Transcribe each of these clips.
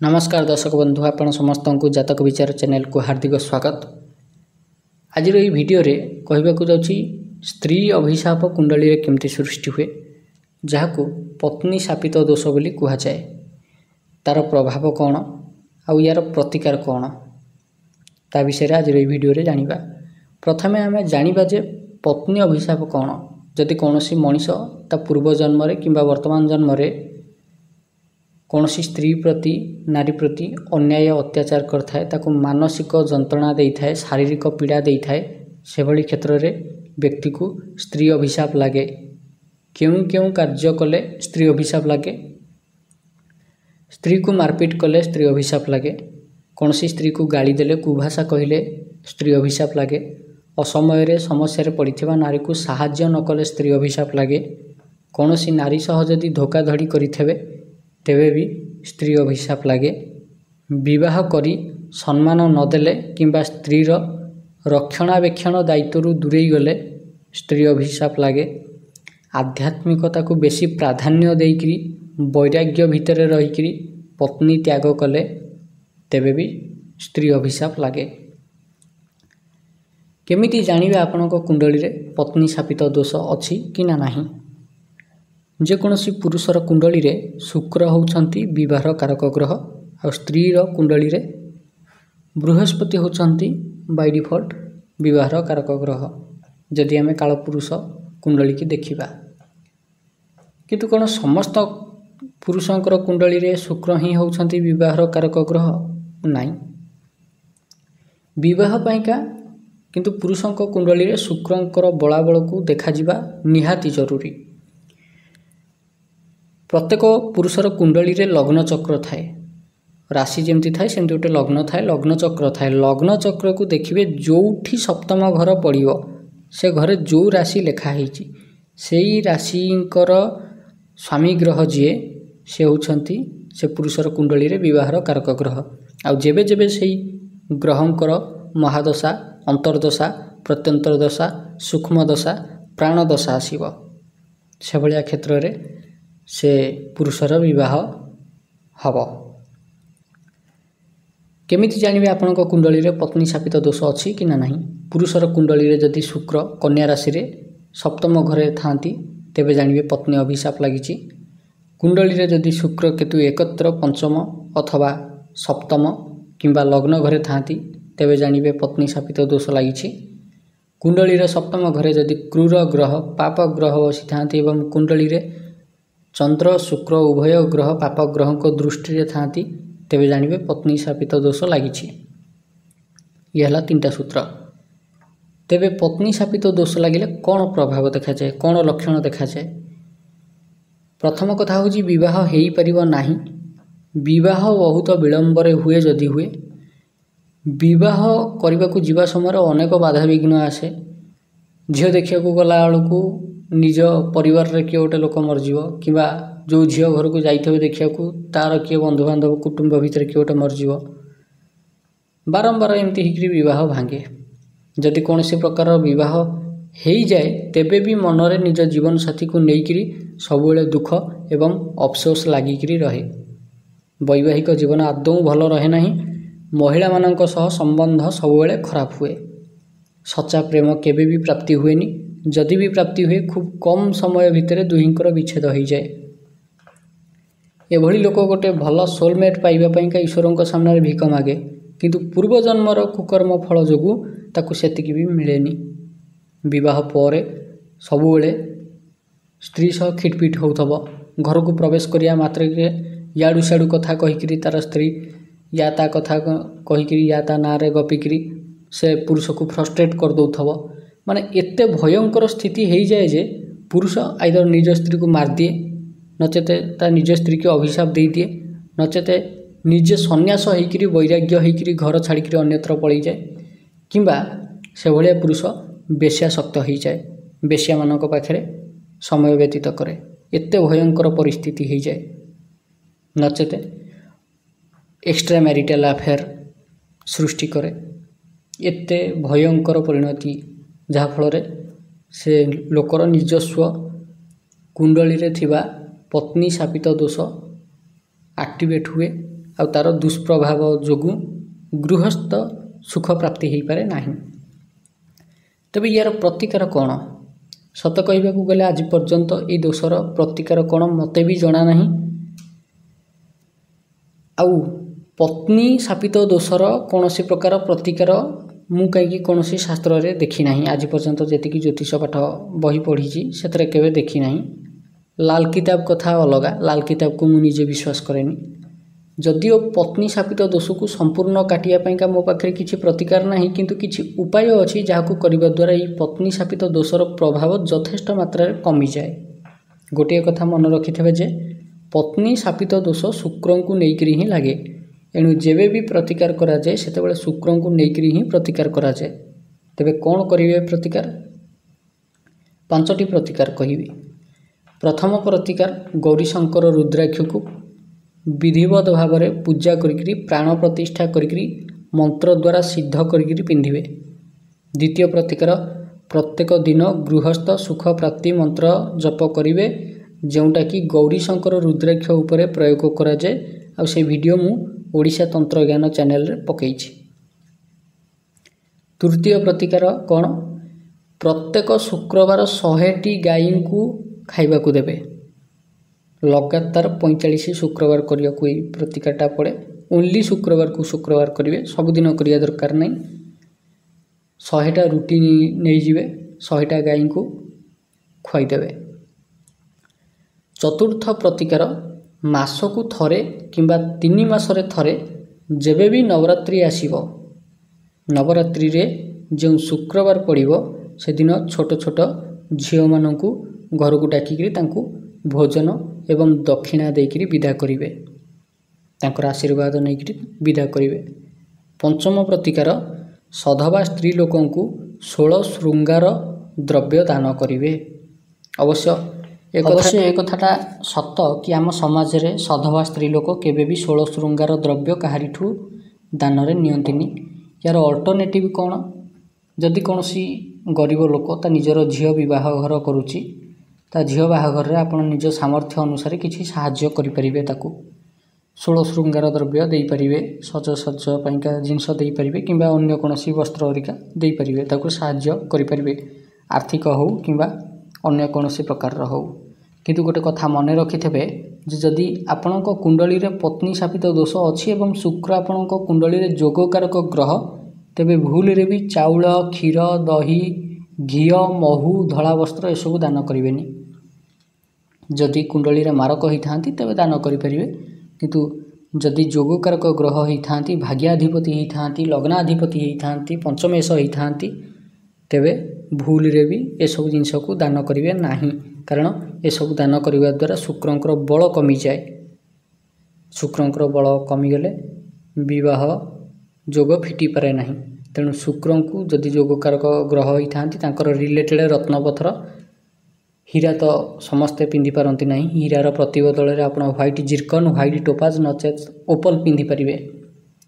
नमस्कार दर्शक बंधु आपण समस्त को जातक विचार चैनल को हार्दिक स्वागत। आज वीडियो रे कहबाकू जाउची स्त्री अभिशाप कुंडली रे केमती सृष्टि हुए जहाकू पत्नी शापित दोष बोली कहा जाए। तार प्रभाव कौन आउ यार प्रतिकार कौन ता विषय आज वीडियो रे जानिबा। प्रथमे आमे जानिबा जे पत्नी अभिशाप कौन। जदि कोनोसी मनीष ता पूर्व जन्म रे किंबा वर्तमान जन्म रे कौनसी स्त्री प्रति नारी प्रति अन्याय अत्याचार करथाए ताकू मानसिक जंत्रणा देई थाए शारीरिक पीड़ा देई थाए से भली क्षेत्र रे व्यक्ति को स्त्री अभिशाप लागे। क्यों क्यों कार्य कले स्त्री अभिशाप लागे। स्त्री को मारपीट कले स्त्री अभिशाप लागे। कौनसी स्त्री को गाली देले कुभाषा कहले स्त्री अभिशाप लागे। असमय रे समस्या रे पड़िथिबा नारी को सहाय्य न कले स्त्री अभिशाप लागे। कौनसी नारी सह जदि धोखाधड़ी करिथेबे तेबे भी स्त्री अभिशाप लागे। विवाह करी सम्मान नदेले किंबा स्त्री रक्षणाबेक्षण दायित्व दूरे गले स्त्री अभिशाप लागे। आध्यात्मिकता को बेसी प्राधान्य देकरी वैराग्य भितर रहीकरी पत्नी त्याग कले तेबे भी स्त्री अभिशाप लागे। केमिति जानिबे आपनक कुंडली रे पत्नी शापित दोष अछि कि ना नाही। जेकोसी पुरुषर कुंडली रे शुक्र होउछंती विवाह कारक ग्रह और स्त्री कुंडली रे बृहस्पति होउछंती बाय डिफॉल्ट विवाह कारक ग्रह जदि आमे काल पुरुष कुंडली की देखिबा। किंतु कोन समस्त पुरुषंकर कुंडली रे शुक्र ही होउछंती विवाह कारक ग्रह नाही। विवाह पाइका किंतु पुरुषंक कुंडली रे शुक्रंकर बलाबल को देखा जिबा निहाती जरूरी। प्रत्येक पुरुषर कुंडली रे लग्न चक्र थाए। राशि जेमती थाए सेमती गोटे लग्न थाए लग्न चक्र थाए। लग्न चक्र को देखिबे जोठी सप्तम घर पड़िबो से घरे जो राशि लेखा हेची सेई राशिंकर स्वामी ग्रह जीए से होउछंती से पुरुषर कुंडली रे विवाहर कारक ग्रह। आ जेबे जेबे सेई ग्रहंकर महादशा अंतर्दशा प्रत्यंतर दशा सूक्ष्म दशा प्राण दशा आसीबो से भलिया क्षेत्र रे से पुरुषर विवाह हबो। केमिति जानिबे आपनक कुंडली रे पत्नी शापित दोष अछि कि ना नाही। पुरुषर कुंडली रे जदि शुक्र कन्या राशि रे सप्तम घरे थांती तेबे जानिबे पत्नी अभिशाप लागिछि। कुंडली रे जदि शुक्र केतु एकत्र पंचम अथवा सप्तम किंबा लग्न घरे थांती तेबे जानिबे पत्नी शापित दोष लागिछि। कुंडली रे सप्तम घरे जदि क्रूर ग्रह पाप ग्रह बसी थांती एवं कुंडली रे चंद्र शुक्र उभय ग्रह पाप ग्रह को दृष्टि रे थांती तेबे जानिबे पत्नी शापित दोष लागिछि। यह हला तीनटा सूत्र। तेबे पत्नी शापित दोष लागिले कौन प्रभाव देखा जाए कौन लक्षण देखा जाए। प्रथम कथा होची विवाह हेई परिबो नाही। विवाह बहुत विलंब रे हुए जदि हुए विवाह करबा को जीवा समय अनेक बाधा विघ्न आसे। झियो देखिया को गला आलू निज परिवार रे किए गोटे लोक मरजीव किंबा जो झियो घर को जाइथबे देखिया को तार किए बंधु बांधव कुटुंब भितर किए गोटे मरजीव बारंबार एमती हिकरी विवाह भांगे। जदि कौन से प्रकार विवाह हेई जाए तेबे भी मन रे निज जीवन साथी को नेइकरी सबुले दुख एवं अफसोस लागिकरी रहे। वैवाहिक जीवन आदौ भल रहे नाही। महिला मानक सह संबंध सबुले खराब हुए। सच्चा प्रेम केबे भी प्राप्ति हुएनी। जदि भी प्राप्ति हुए खूब कम समय भितर दुहिंकर विच्छेद हो जाए। एभली लोक गोटे भल सोलमेट पाइबा पइका ईश्वरंक सामने भिक मागे किंतु पूर्व जन्मर कुकर्म फल जोगु ताकू सेतिकी भी मिलेनी। विवाह परे सबुले स्त्री सह खिटपिट होउथबो। घर को प्रवेश करिया मात्र के याडू साडू कथा कहिकरी तार स्त्री या ता कथा कहिकरी या ता नारे गपिकरी से पुरुष को फ्रस्ट्रेट कर दउथबो। माने एते भयंकर स्थिति हेई जाए जे पुरुष आइदर निज स्त्री को मार दिए नचेते ता निज स्त्री के अभिशाप दे दिए नचेते निजे सन्यास होइकरी वैराग्य होइकरी घर छाड़िकरी अन्यत्र पळै जाए किंबा से भलिया पुरुष बेश्यासक्त हो जाए। बेश्या मानक पाखरे समय व्यतीत करे। एते भयंकर परिस्थिति हो जाए। नचेते एक्स्ट्रा मैरिटल अफेयर सृष्टि करे। एते भयंकर परिणति जहा फल से लोकर निजस्व कुंडली रे थिबा पत्नी शापित दोष एक्टिवेट हुए ଆଉ ତାର ଦୁष्प्रभाव ଯୋଗୁଁ ଗୃହस्ଥ ସୁଖ ପ୍ରାପ୍ତି ହୋଇପାରେ ନାହିଁ। ତେବେ ୟାର ପ୍ରତିକାର କ'ଣ? ସତ କହିବାକୁ ଗଲେ ଆଜି ପର୍ଯ୍ୟନ୍ତ এই ଦୋଷର ପ୍ରତିକାର କ'ଣ ମୋତେ ବି ଜଣା ନାହିଁ। ଆଉ ପତ୍ନୀ ଶାପିତ ଦୋଷର କୌଣସି ପ୍ରକାର ପ୍ରତିକାର ମୁଁ କାହିଁକି କୌଣସି ଶାସ୍ତ୍ରରେ ଦେଖି ନାହିଁ। ଆଜି ପର୍ଯ୍ୟନ୍ତ ଯେତିକି ଜ୍ୟୋତିଷ ପାଠ ବହି ପଢ଼ିଛି ସେଥିରେ କେବେ ଦେଖି ନାହିଁ। ଲାଲ କିତାବ କଥା ଅଲଗା, ଲାଲ କିତାବକୁ ମୁଁ ନିଜେ ବିଶ୍ୱାସ କରେନି। ଯଦିଓ ପତ୍ନୀ ଶାପିତ ଦୋଷକୁ ସମ୍ପୂର୍ଣ୍ଣ କାଟିବା ପାଇଁକା ମୋ ପାଖରେ କିଛି ପ୍ରତିକାର ନାହିଁ, କିନ୍ତୁ କିଛି ଉପାୟ ଅଛି ଯାହାକୁ କରିବା ଦ୍ୱାରା ଏହି ପତ୍ନୀ ଶାପିତ ଦୋଷର ପ୍ରଭାବ ଯଥେଷ୍ଟ ମାତ୍ରାରେ କମିଯାଏ। ଗୋଟିଏ କଥା ମନେ ରଖିଥିବେ ଯେ ପତ୍ନୀ ଶାପିତ ଦୋଷ ଶୁକ୍ରଙ୍କୁ ନେଇକରି ହିଁ ଲାଗେ। ଏଣୁ ଯେବେ ବି ପ୍ରତିକାର କରାଯାଏ ସେତେବେଳେ ଶୁକ୍ରଙ୍କୁ ନେଇକରି ହିଁ ପ୍ରତିକାର କରାଯାଏ। ତେବେ କ'ଣ କରିବେ ପ୍ରତିକାର? 5ଟି ପ୍ରତିକାର କହିବି। ପ୍ରଥମ ପ୍ରତିକାର, ଗୌରୀଶଙ୍କର ରୁଦ୍ରାକ୍ଷକୁ ବିଧିବଦ୍ଧ ଭାବରେ ପୂଜା କରିକିରି ପ୍ରାଣ ପ୍ରତିଷ୍ଠା କରିକିରି ମନ୍ତ୍ର ଦ୍ୱାରା ସିଦ୍ଧ କରିକିରି ପିନ୍ଧିବେ। ଦ୍ୱିତୀୟ ପ୍ରତିକାର, ପ୍ରତ୍ୟେକ ଦିନ ଗୃହସ୍ଥ ସୁଖ ପ୍ରାପ୍ତି ମନ୍ତ୍ର ଜପ କରିବେ, ଯେଉଁଟାକି ଗୌରୀଶଙ୍କର ରୁଦ୍ରାକ୍ଷ ଉପରେ ପ୍ରୟୋଗ କରାଯାଏ। ଆଉ ସେ ଭିଡ଼ିଓ ମୁଁ ଓଡ଼ିଶା ତନ୍ତ୍ରଜ୍ଞାନ ଚ୍ୟାନେଲରେ ପକାଇଛି। ତୃତୀୟ ପ୍ରତିକାର କ'ଣ? ପ୍ରତ୍ୟେକ ଶୁକ୍ରବାର 100ଟି ଗାଈଙ୍କୁ ଖାଇବାକୁ ଦେବେ। ଲଗାତାର 45 ଶୁକ୍ରବାର କରିବାକୁ ଏହି ପ୍ରତିକାରଟା ପଡ଼େ। ଓନ୍ଲି ଶୁକ୍ରବାରକୁ ଶୁକ୍ରବାର କରିବେ, ସବୁଦିନ କରିବା ଦରକାର ନାହିଁ। 100ଟା ରୁଟି ନେଇଯିବେ, 100ଟା ଗାଈଙ୍କୁ ଖୁଆଇଦେବେ। ଚତୁର୍ଥ ପ୍ରତିକାର, ମାସକୁ ଥରେ କିମ୍ବା 3 ମାସରେ ଥରେ ଯେବେ ବି ନବରାତ୍ରି ଆସିବ, ନବରାତ୍ରିରେ ଯେଉଁ ଶୁକ୍ରବାର ପଡ଼ିବ ସେଦିନ ଛୋଟ ଛୋଟ ଝିଅମାନଙ୍କୁ ଘରକୁ ଡାକିକିରି ତାଙ୍କୁ ଭୋଜନ ଏବଂ ଦକ୍ଷିଣା ଦେଇକରି ବିଦା କରିବେ, ତାଙ୍କର ଆଶୀର୍ବାଦ ନେଇକରି ବିଦା କରିବେ। ପଞ୍ଚମ ପ୍ରତିକାର, ସଧବା ସ୍ତ୍ରୀ ଲୋକଙ୍କୁ 16 ଶୃଙ୍ଗାର ଦ୍ରବ୍ୟ ଦାନ କରିବେ। ଅବଶ୍ୟ ଏ କଥାଟା ସତ କି ଆମ ସମାଜରେ ସଧବା ସ୍ତ୍ରୀ ଲୋକ କେବେ ବି 16 ଶୃଙ୍ଗାର ଦ୍ରବ୍ୟ କାହାରିଠୁ ଦାନରେ ନିଅନ୍ତିନି। ୟାର ଅଲ୍ଟରନେଟିଭ୍ କ'ଣ? ଯଦି କୌଣସି ଗରିବ ଲୋକ ତା ନିଜର ଝିଅ ବିବାହଘର କରୁଛି, ତା ଝିଅ ବାହାଘରରେ ଆପଣ ନିଜ ସାମର୍ଥ୍ୟ ଅନୁସାରେ କିଛି ସାହାଯ୍ୟ କରିପାରିବେ। ତାକୁ 16 ଶୃଙ୍ଗାର ଦ୍ରବ୍ୟ ଦେଇପାରିବେ, ସଜସଜ ପାଇଁକା ଜିନିଷ ଦେଇପାରିବେ କିମ୍ବା ଅନ୍ୟ କୌଣସି ବସ୍ତ୍ର ହେରିକା ଦେଇପାରିବେ, ତାକୁ ସାହାଯ୍ୟ କରିପାରିବେ, ଆର୍ଥିକ ହେଉ କିମ୍ବା ଅନ୍ୟ କୌଣସି ପ୍ରକାରର ହେଉ। କିନ୍ତୁ ଗୋଟେ କଥା ମନେ ରଖିଥିବେ ଯେ ଯଦି ଆପଣଙ୍କ କୁଣ୍ଡଳୀରେ ପତ୍ନୀ ଶାପିତ ଦୋଷ ଅଛି ଏବଂ ଶୁକ୍ର ଆପଣଙ୍କ କୁଣ୍ଡଳୀରେ ଯୋଗକାରକ ଗ୍ରହ, ତେବେ ଭୁଲରେ ବି ଚାଉଳ, କ୍ଷୀର, ଦହି, ଘିଅ, ମହୁ, ଧଳା ବସ୍ତ୍ର ଏସବୁ ଦାନ କରିବେନି। ଯଦି କୁଣ୍ଡଳୀରେ ମାରକ ହୋଇଥାନ୍ତି ତେବେ ଦାନ କରିପାରିବେ, କିନ୍ତୁ ଯଦି ଯୋଗକାରକ ଗ୍ରହ ହୋଇଥାନ୍ତି, ଭାଗ୍ୟାଧିପତି ହୋଇଥାନ୍ତି, ଲଗ୍ନାଧିପତି ହୋଇଥାନ୍ତି, ପଞ୍ଚମେଶ ହୋଇଥାନ୍ତି, ତେବେ ଭୁଲରେ ବି ଏସବୁ ଜିନିଷକୁ ଦାନ କରିବେ ନାହିଁ। କାରଣ ଏସବୁ ଦାନ କରିବା ଦ୍ୱାରା ଶୁକ୍ରଙ୍କର ବଳ କମିଯାଏ। ଶୁକ୍ରଙ୍କର ବଳ କମିଗଲେ ବିବାହ ଯୋଗ ଫିଟିପାରେ ନାହିଁ। ତେଣୁ ଶୁକ୍ରଙ୍କୁ ଯଦି ଯୋଗକାରକ ଗ୍ରହ ହୋଇଥାନ୍ତି ତାଙ୍କର ରିଲେଟେଡ଼ ରତ୍ନପଥର, ହୀରା ତ ସମସ୍ତେ ପିନ୍ଧିପାରନ୍ତି ନାହିଁ, ହୀରାର ପ୍ରତିବଦଳରେ ଆପଣ ହ୍ୱାଇଟ୍ ଜିର୍କନ୍, ହ୍ୱାଇଟ୍ ଟୋପାଜ ନଚେତ୍ ଓପଲ୍ ପିନ୍ଧିପାରିବେ।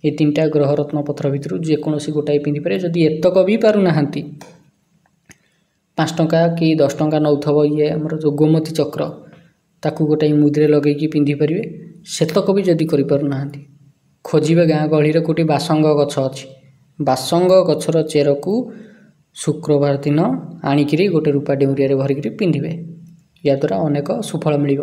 ଏ 3ଟା ଗ୍ରହ ରତ୍ନପଥର ଭିତରୁ ଯେକୌଣସି ଗୋଟାଏ ପିନ୍ଧିପାରିବେ। ଯଦି ଏତକ ବି ପାରୁନାହାନ୍ତି, 5 ଟଙ୍କା କି 10 ଟଙ୍କା ନେଉଥିବ ଆମର ଯେଉଁ ଗୋମତୀ ଚକ୍ର, ତାକୁ ଗୋଟାଏ ମୁଦିରେ ଲଗେଇକି ପିନ୍ଧିପାରିବେ। ସେତକ ବି ଯଦି କରିପାରୁନାହାନ୍ତି, ଖୋଜିବେ ଗାଁ ଗହଳିରେ କେଉଁଠି ବାସଙ୍ଗ ଗଛ ଅଛି, ବାସଙ୍ଗ ଗଛର ଚେରକୁ ଶୁକ୍ରବାର ଦିନ ଆଣିକିରି ଗୋଟେ ରୂପା ଡେଉଁରିଆରେ ଭରିକିରି ପିନ୍ଧିବେ। ୟାଦ୍ୱାରା ଅନେକ ସୁଫଳ ମିଳିବ।